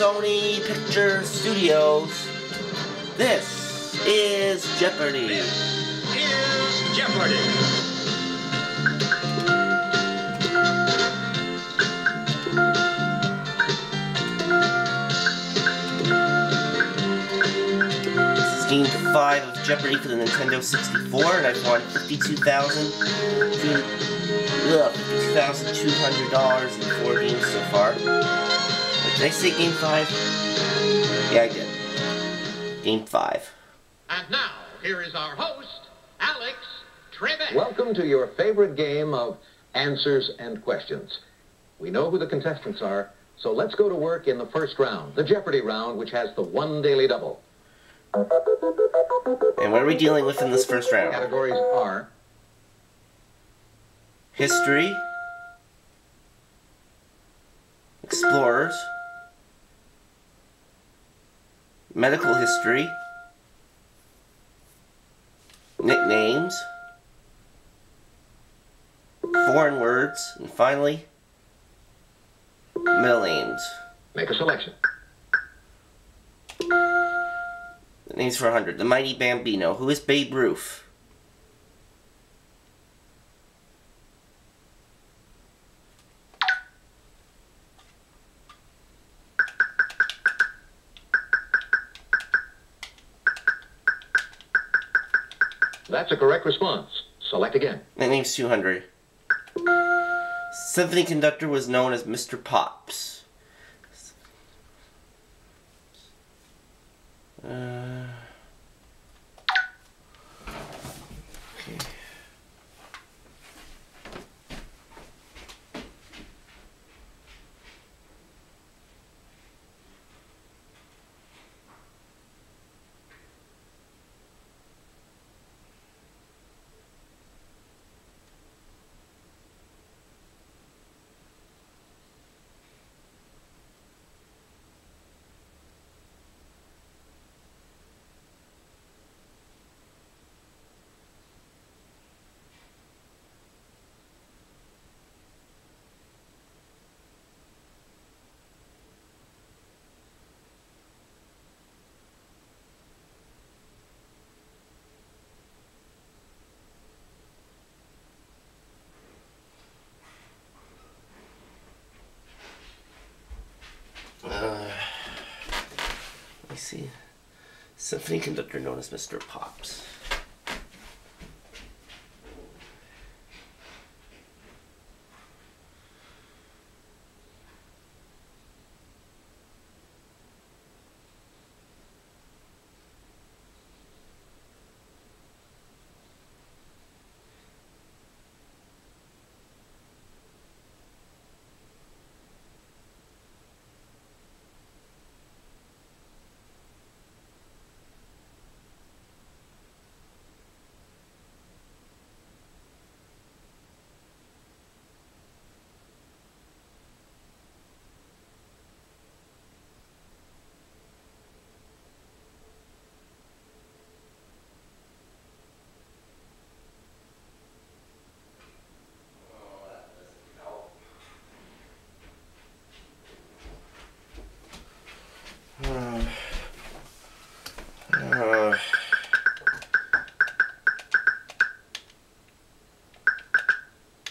Sony Picture Studios. This is Jeopardy! This is Jeopardy! Game 5 of Jeopardy for the Nintendo 64, and I've won $52,200 in 4 games so far. Did I say Game 5? Yeah, I did. Game 5. And now, here is our host, Alex Trebek. Welcome to your favorite game of answers and questions. We know who the contestants are, so let's go to work in the first round, the Jeopardy round, which has the one daily double. And what are we dealing with in this first round? Categories are history, explorers, medical history, nicknames, foreign words, and finally, middle names. Make a selection. Names for 100. The Mighty Bambino. Who is Babe Ruth? That's a correct response. Select again. Nickname's 200. Symphony conductor was known as Mr. Pops. Okay. Let me see. Symphony conductor known as Mr. Pops.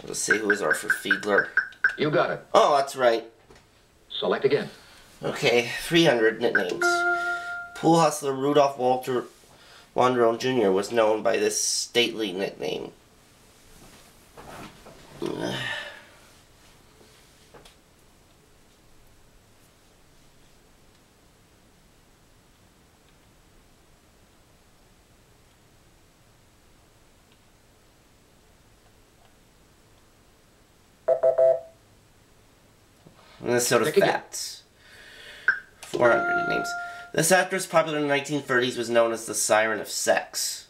Let's see, who is Arthur Fiedler? You got it. Oh, that's right. Select again. Okay, 300 nicknames. Pool hustler Rudolph Walter Wanderone Jr. was known by this stately nickname. Minnesota Fats. 400 nicknames. This actress, popular in the 1930s, was known as the Siren of Sex.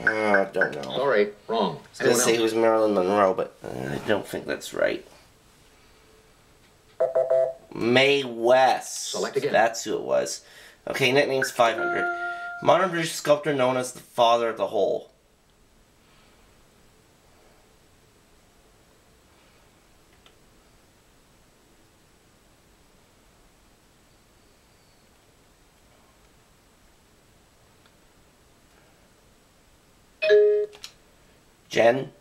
Don't know. Sorry, wrong. I was Anyone gonna say it else? was Marilyn Monroe, but I don't think that's right. Mae West. Select again. That's who it was. Okay, nickname's 500. Modern British sculptor known as the father of the whole. Jen?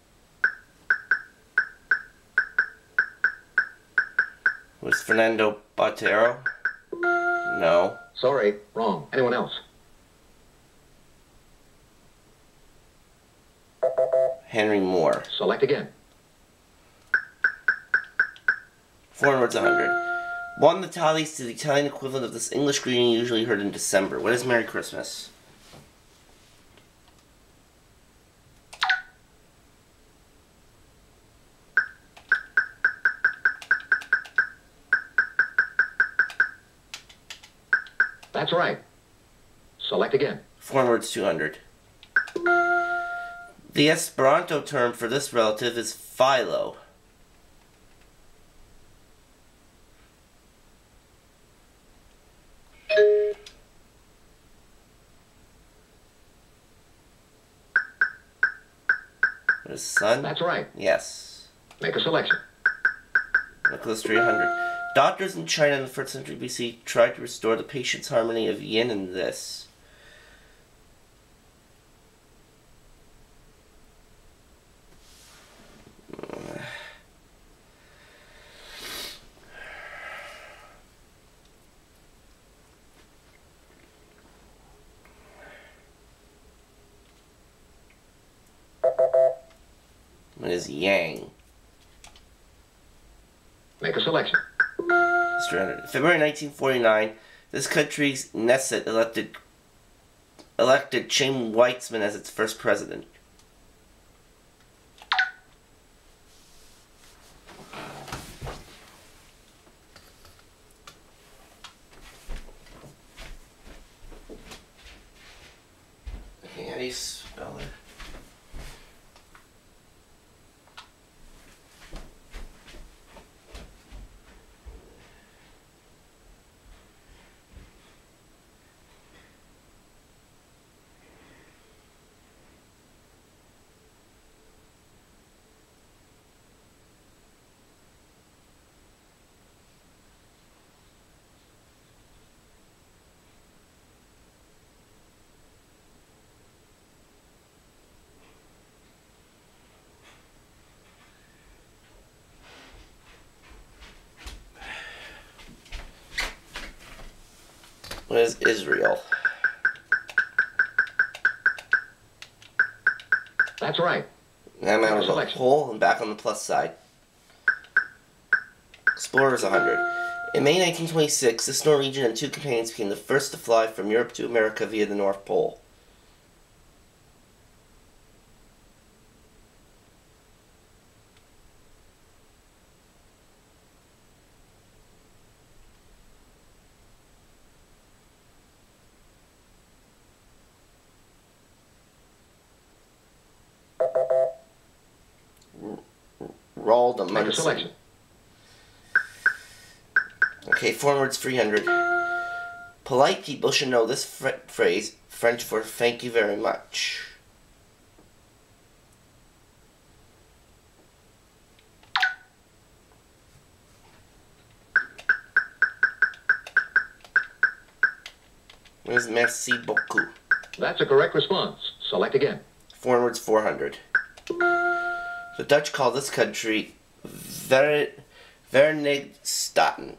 Was Fernando Botero? No. Sorry, wrong. Anyone else? Henry Moore. Select again. Foreign words 100. Won the tallies to the Italian equivalent of this English greeting usually heard in December. What is Merry Christmas? That's right. Select again. Foreign words 200. The Esperanto term for this relative is philo. What is son? That's right. Yes. Make a selection. Nicholas 300. Doctors in China in the 1st century BC tried to restore the patient's harmony of yin and this. What is yang? Make a selection. February 1949, this country's Knesset elected Chaim Weizmann as its first president. Okay, how do you spell it? What is Israel? That's right. I'm out of the hole and back on the plus side. Explorers 100. In May 1926, this Norwegian and 2 companions became the first to fly from Europe to America via the North Pole. Roald Make a Amundsen. selection. Okay, foreign words 300. Polite people should know this phrase, French for thank you very much. What is merci beaucoup? That's a correct response. Select again. Foreign words 400. The Dutch call this country Verenigstaten.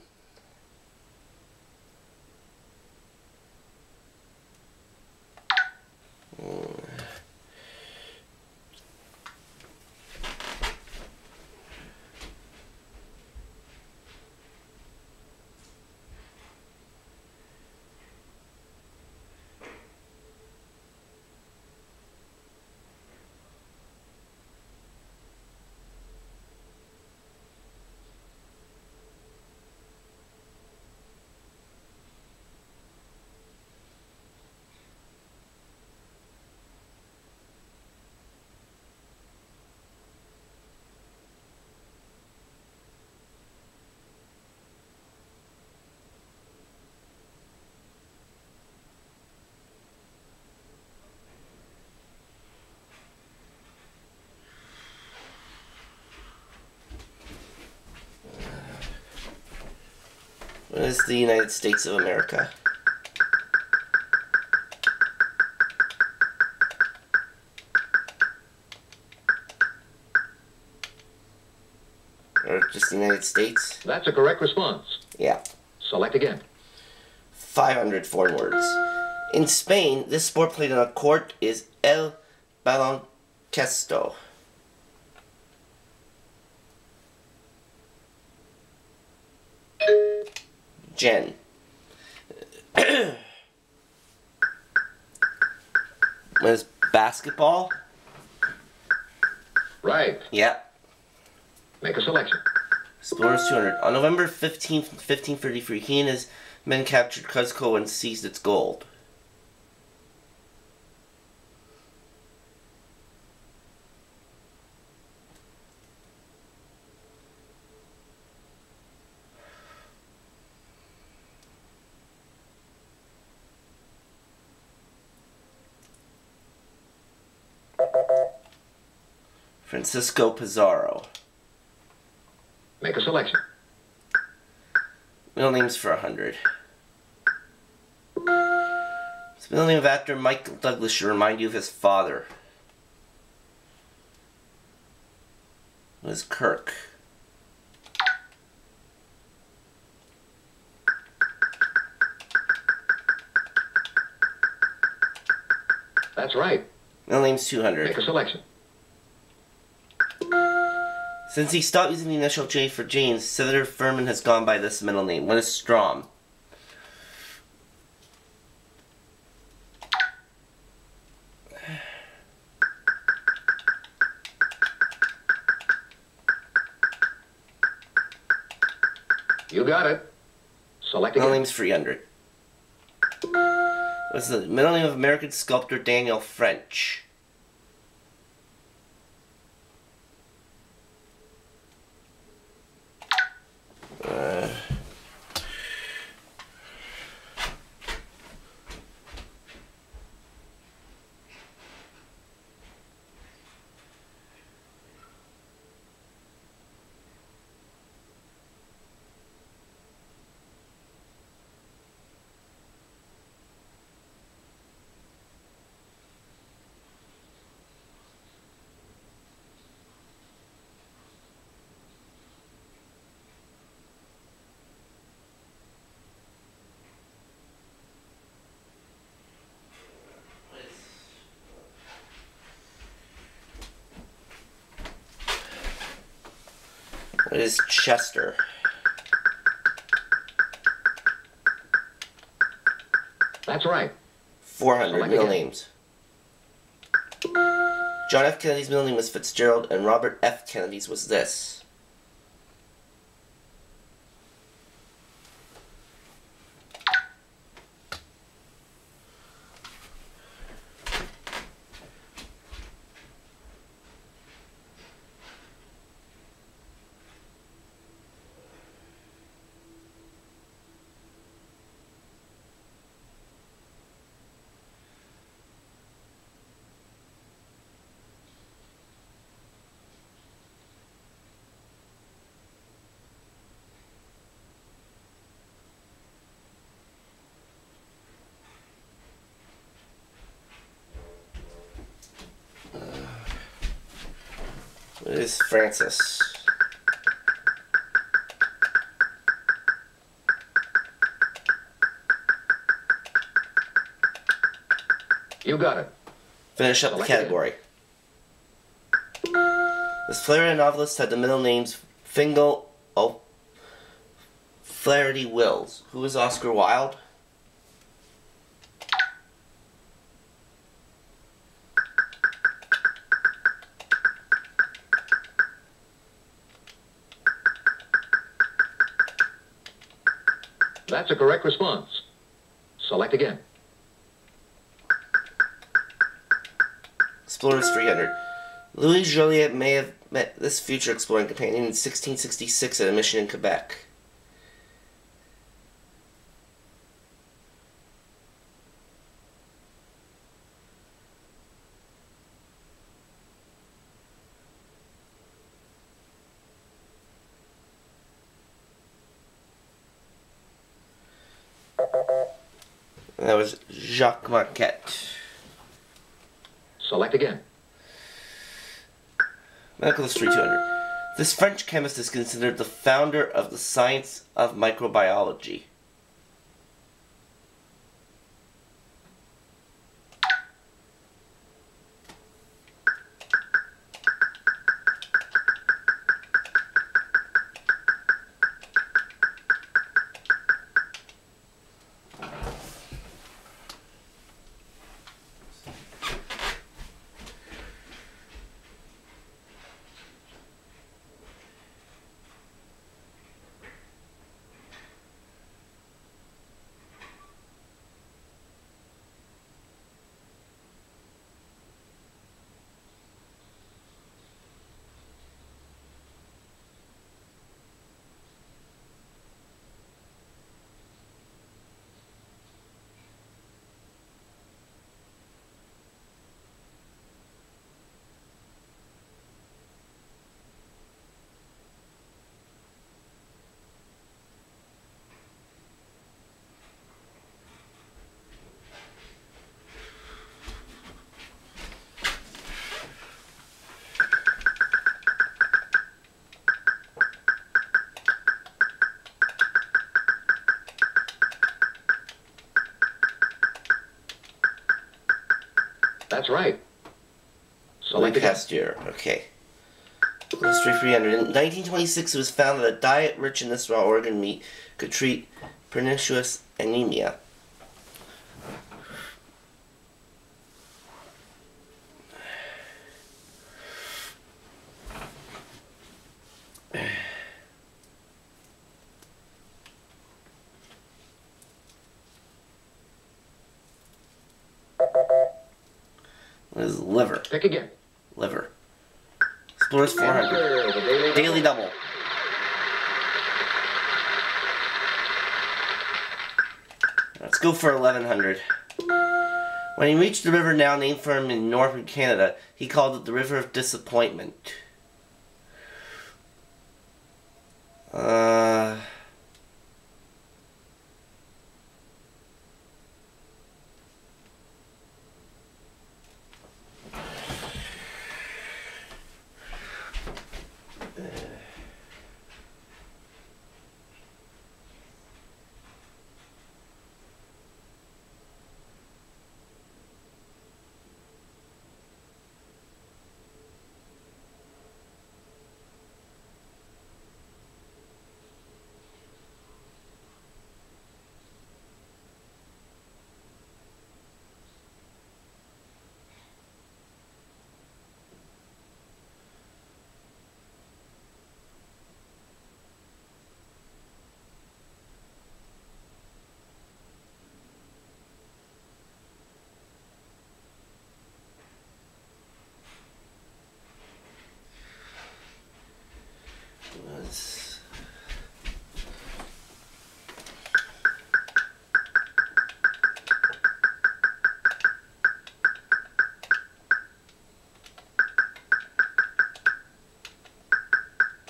is the United States of America? Or just the United States? That's a correct response. Yeah. Select again. 500 foreign words. In Spain, this sport played on a court is el baloncesto. Jen. What is basketball? Right. Yeah. Make a selection. Explorers 200. On November 15th, 1533, he and his men captured Cuzco and seized its gold. Francisco Pizarro. Make a selection. Middle names for 100. His middle name of actor Michael Douglas should remind you of his father. It was Kirk. That's right. Middle name's 200. Make a selection. Since he stopped using the initial J for James, Senator Furman has gone by this middle name. What is Strom? You got it. Select Middle again. name's 300. What's the middle name of American sculptor Daniel French? What is Chester? That's right. 400 Select middle again. names. John F. Kennedy's middle name was Fitzgerald, and Robert F. Kennedy's was this. What is Francis? You got it. Finish up the Select again. category. This Florida novelist had the middle names Fingal O'Flaherty Wills. Who is Oscar Wilde? That's a correct response. Select again. Explorers 300. Louis Joliet may have met this future exploring companion in 1666 at a mission in Quebec. And that was Jacques Marquette. Select again. Medical history 200. This French chemist is considered the founder of the science of microbiology. That's right. Select again. Pasteur. Okay. History 300. In 1926, it was found that a diet rich in this raw organ meat could treat pernicious anemia. What is liver? Pick again. Liver. Explorers 400. Answer the Daily double. Let's go for 1100. When he reached the river now named for him in northern Canada, he called it the River of Disappointment.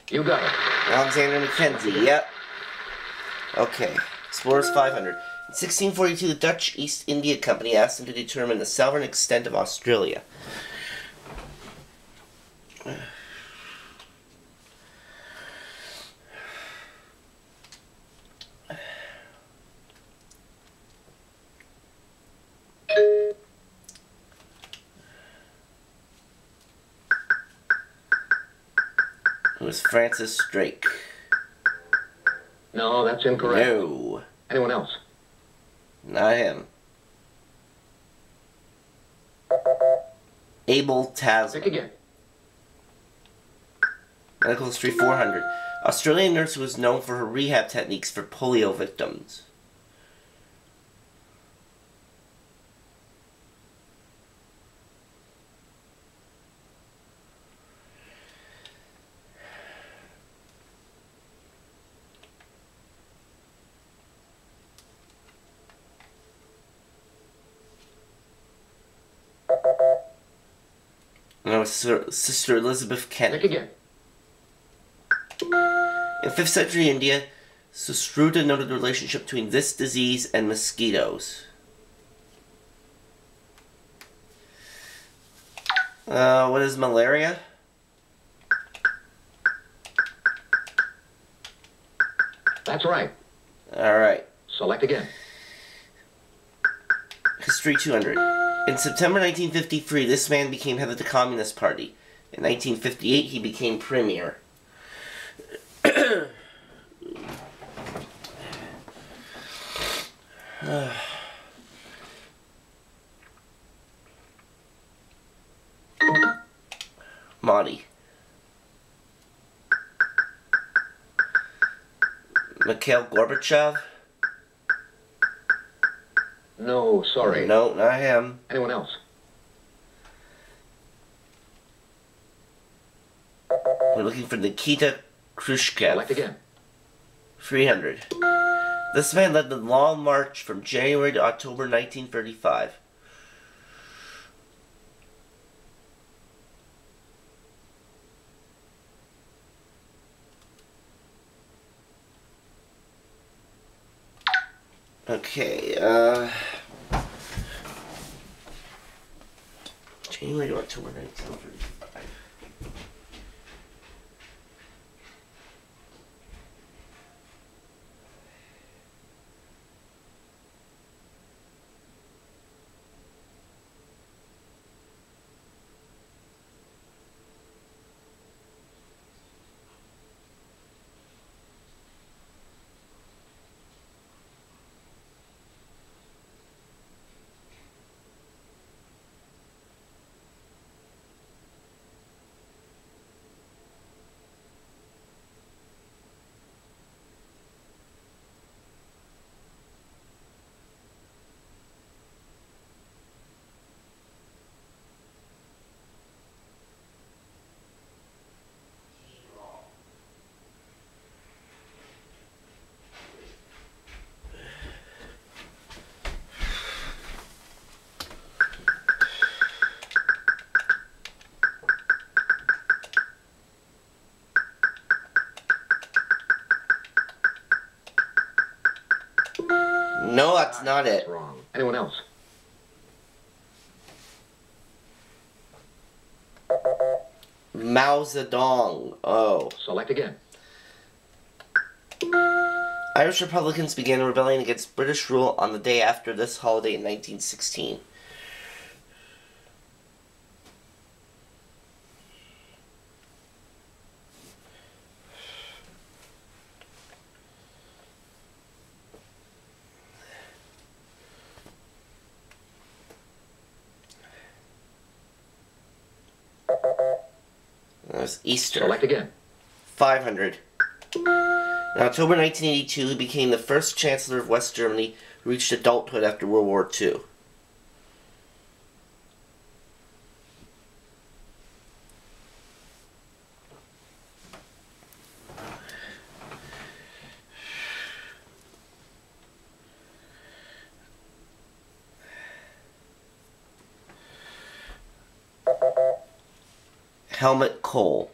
You got it. Alexander Mackenzie, yep. Okay, Explorers 500. In 1642, the Dutch East India Company asked him to determine the southern extent of Australia. It was Francis Drake. No, that's incorrect. No, Anyone else? not him. Abel Pick Tasman. again. Medical history 400. Australian nurse who was known for her rehab techniques for polio victims. And that was Sister Elizabeth Pick Kent. again. In 5th century India, Sushruta noted the relationship between this disease and mosquitoes. What is malaria? That's right. Alright. Select again. History 200. In September 1953, this man became head of the Communist Party. In 1958, he became premier. Mahdi. Mikhail Gorbachev? No, sorry. No, not him. Anyone else? We're looking for Nikita Khrushchev. Select again. 300. This man led the Long March from January to October 1935. Okay, January to October 1935. No, that's not it. That's wrong. Anyone else? Mao Zedong. Oh. Select again. Irish Republicans began a rebellion against British rule on the day after this holiday in 1916. That was Easter. Select again. 500. In October 1982, he became the first Chancellor of West Germany who reached adulthood after World War II. Helmut Kohl.